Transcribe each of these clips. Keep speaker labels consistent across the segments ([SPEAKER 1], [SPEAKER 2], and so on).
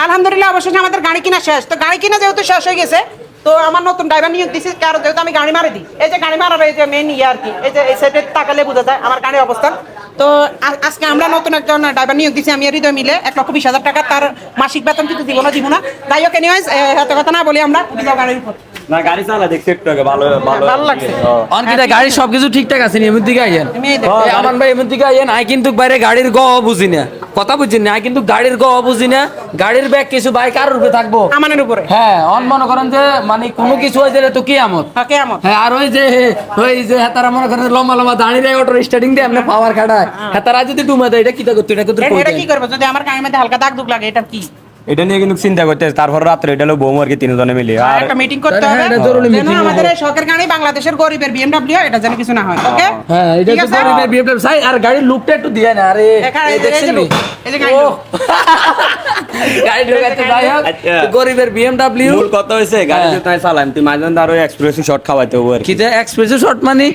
[SPEAKER 1] আলহামদুলিল্লাহ অবশেষে আমাদের গাড়ি কিনা শেষ। তো গাড়ি কিনা যেহেতু শেষ হয়ে গেছে, তো আমার নতুন ড্রাইভার নিয়োগ দিছি, কারণ যেহেতু আমি গাড়ি মারি দিই। এই যে গাড়ি মারার এই যে মেন ইয়ে আর কি, এই যে এই সাইডে তাকালে বোঝা যায় আমার গাড়ির অবস্থান। তো আজকে আমরা নতুন একজন ড্রাইভার নিয়োগ দিছি, আমি হৃদয় মিলে 1,20,000 টাকা তার মাসিক বেতন কিন্তু দিব না। যাই হোক, এনিওয়েজ এত কথা না বলি, আমরা যাও গাড়ির উপর।
[SPEAKER 2] না গাড়ি চালা দেখছি একটু আগে ভালো
[SPEAKER 1] ভালো লাগছে।
[SPEAKER 3] অনকিটা গাড়ির সবকিছু ঠিকঠাক আছে নি? এমন দিকে আইয়েন আমান ভাই, এমন দিকে আইয়েন। আই কিন্তু বাইরে গাড়ির গ বুঝি না, কথা বুঝি না। আই কিন্তু গাড়ির গ বুঝি না। গাড়ির ব্যাগ কিছু বাইক আর উপরে থাকবো
[SPEAKER 1] আমানের উপরে।
[SPEAKER 3] হ্যাঁ, অন মনে করেন যে মানে কোনো কিছু হয়ে গেলে তো কি আমত। হ্যাঁ, আর ওই যে তারা মনে করেন লম্বা লম্বা দাঁড়িয়ে অটো স্টার্টিং দিয়ে আপনি পাওয়ার খাটায়। হ্যাঁ, তারা যদি ডুমা দেয় এটা কি করতে, এটা
[SPEAKER 1] কি করবো যদি আমার গাড়ির মধ্যে হালকা দাগ দুগ লাগে? এটা কি?
[SPEAKER 2] এটা নিয়ে কিন্তু চিন্তা করতে। তারপর রাত্রে এটা হলো বৌমা আর কি তিনজনে মিলে আর
[SPEAKER 1] একটা মিটিং করতে হবে, যেন আমাদের এই শখের গাড়ি বাংলাদেশের গরিবের বিএমডব্লিউ এটা যেন কিছু না হয়। ওকে,
[SPEAKER 3] হ্যাঁ, এটা তো গরিবের বিএমডব্লিউ সাই। আর গাড়ির লুকটা একটু দিয়ে না। আরে এই দেখছেন নি,
[SPEAKER 1] এই যে গাড়ি
[SPEAKER 3] গাড়ি ঢোকাতে যাই হোক, গরিবের বিএমডব্লিউ।
[SPEAKER 2] মূল কথা হইছে গাড়ি যে তাই চালাম তুই মাঝখান আরো এক্সপ্রেস শট খাওয়াইতে হবে আর
[SPEAKER 3] কি যে এক্সপ্রেসো শট মানে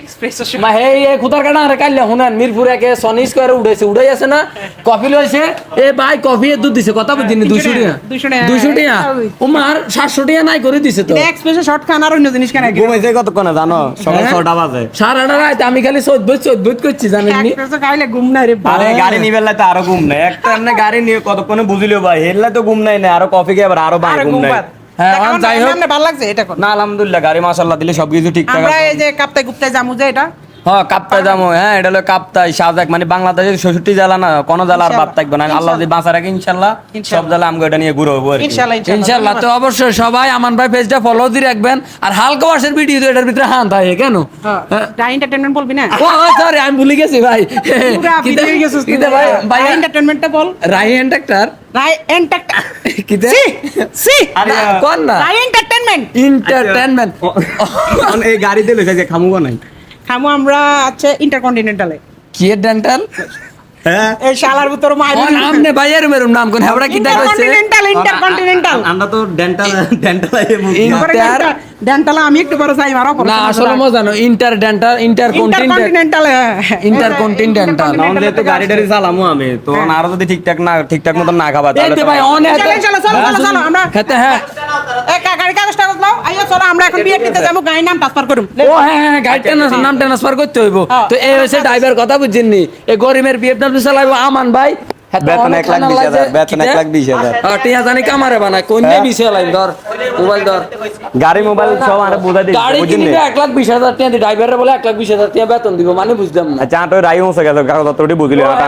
[SPEAKER 3] মা হে এই খুদার কাটা আরে কাইলা হুনান মিরপুর একে সনি স্কয়ারে উড়াই আছে না, কফি লইছে। এ ভাই কফি এর দুধ দিছে, কথা বুঝিনি। 200 টাকা 200 টাকা ওমার 700 টাকা নাই করে দিছে। তো
[SPEAKER 1] এক্সপ্রেসে শর্ট খান আর অন্য জিনিস কেন?
[SPEAKER 2] ঘুমাইছে কতক্ষণে জানো? সকাল 6টা বাজে।
[SPEAKER 3] সারাটা রাত আমি খালি চোদ্দ করছি, জানেন নি?
[SPEAKER 1] এক্সপ্রেসে খাইলে ঘুম নাই রে।
[SPEAKER 2] আরে গাড়ি নিবেলা তো আরো ঘুম নাই। একটা এমনি গাড়ি নিয়ে কতক্ষণে বুঝিলিও ভাই, হেললা তো ঘুম নাই না, আরো কফি খেয়ে আবার আরো ভাই ঘুম নাই।
[SPEAKER 3] হ্যাঁ, যাই হোক,
[SPEAKER 1] ভালো লাগছে এটা কোন
[SPEAKER 2] না আলহামদুলিল্লাহ গাড়ি মাশাআল্লাহ দিলে সবকিছু ঠিকঠাক
[SPEAKER 1] আমরা
[SPEAKER 2] আছে।
[SPEAKER 1] এই যে কাপ্তাই গুপ্তায় জামু যে এটা
[SPEAKER 2] হ্যাঁ কাপ্তাই যাবো। হ্যাঁ, এটা হলো কাপ্তাই শাহজাক, মানে বাংলাদেশের 66 জেলা না, কোন জেলা আর বাদ থাকবে না। আল্লাহ যদি বাঁচা রাখে ইনশাআল্লাহ সব জেলা আমগো এটা নিয়ে ঘুরে হবো আর কি।
[SPEAKER 3] ইনশাআল্লাহ। তো অবশ্যই সবাই আমান ভাই পেজটা ফলো দিয়ে রাখবেন। আর হালকা ওয়াশের ভিডিও তো এটার ভিতরে হান থাকে কেন?
[SPEAKER 1] রাই এন্টারটেইনমেন্ট বলবি না?
[SPEAKER 3] ও সরি, আমি ভুলে গেছি ভাই।
[SPEAKER 1] কিতে ভাই ভাই এন্টারটেইনমেন্টটা বল।
[SPEAKER 3] রাই এন্টারটেইনার
[SPEAKER 1] রাই এন্টারটেইন
[SPEAKER 3] কিতে
[SPEAKER 1] সি
[SPEAKER 2] আরে
[SPEAKER 3] কোন না
[SPEAKER 1] রাই
[SPEAKER 3] এন্টারটেইনমেন্ট
[SPEAKER 2] এই গাড়িতে লইছে যে খামুগো নাই।
[SPEAKER 1] খামু আমরা আছে ইন্টারকন্টিনেন্টালে।
[SPEAKER 3] কি ডেন্টাল?
[SPEAKER 2] হ্যাঁ,
[SPEAKER 1] এই শালার ভিতর মাইর
[SPEAKER 3] আমনে ভাইয়ের মেরুম নাম কোন হেবড়া কিটা কইছে?
[SPEAKER 1] ইন্টারকন্টিনেন্টাল
[SPEAKER 2] আমরা তো ডেন্টাল
[SPEAKER 1] ডেন্টাল আমি একটু বড় চাই মারা
[SPEAKER 3] না, আসলে মজা জানো ইন্টারকন্টিনেন্টাল ইন্টারকন্টিনেন্টাল।
[SPEAKER 2] নাম যেহেতু গাড়ি টাড়ি চালামু আমি, তো আরো যদি ঠিকঠাক মতো না খাবা তাহলে
[SPEAKER 3] এই ভাই অনেক
[SPEAKER 1] চলো আমরা
[SPEAKER 3] হ্যাঁ
[SPEAKER 1] এক গাড়ি কাগজ টাগজ নাও। আইও চলো আমরা এখন বিএটিতে যাবো, গাড়ি নাম ট্রান্সফার করুম।
[SPEAKER 3] ও হ্যাঁ, গাড়িটার নাম ট্রান্সফার করতে হইব। তো এই হইছে ড্রাইভার, কথা বুঝছেননি? এই গরিবের বিএফডব্লিউ চালাইবো আমান ভাই।
[SPEAKER 2] বেতন 1,20,000, বেতন 1,20,000।
[SPEAKER 3] টিয়া জানি কামারে বানায় কোন বিছে লাইন ধর মোবাইল ধর
[SPEAKER 2] গাড়ি মোবাইল সব আরে বুঝাই দিই
[SPEAKER 3] গাড়ি কিনবে 1,20,000 টাকা দি, ড্রাইভারে বলে 1,20,000 টাকা বেতন দিব, মানে বুঝলাম না।
[SPEAKER 2] আচ্ছা তো রাই হচ্ছে গেল কাগজ পত্রটি বুঝলি না।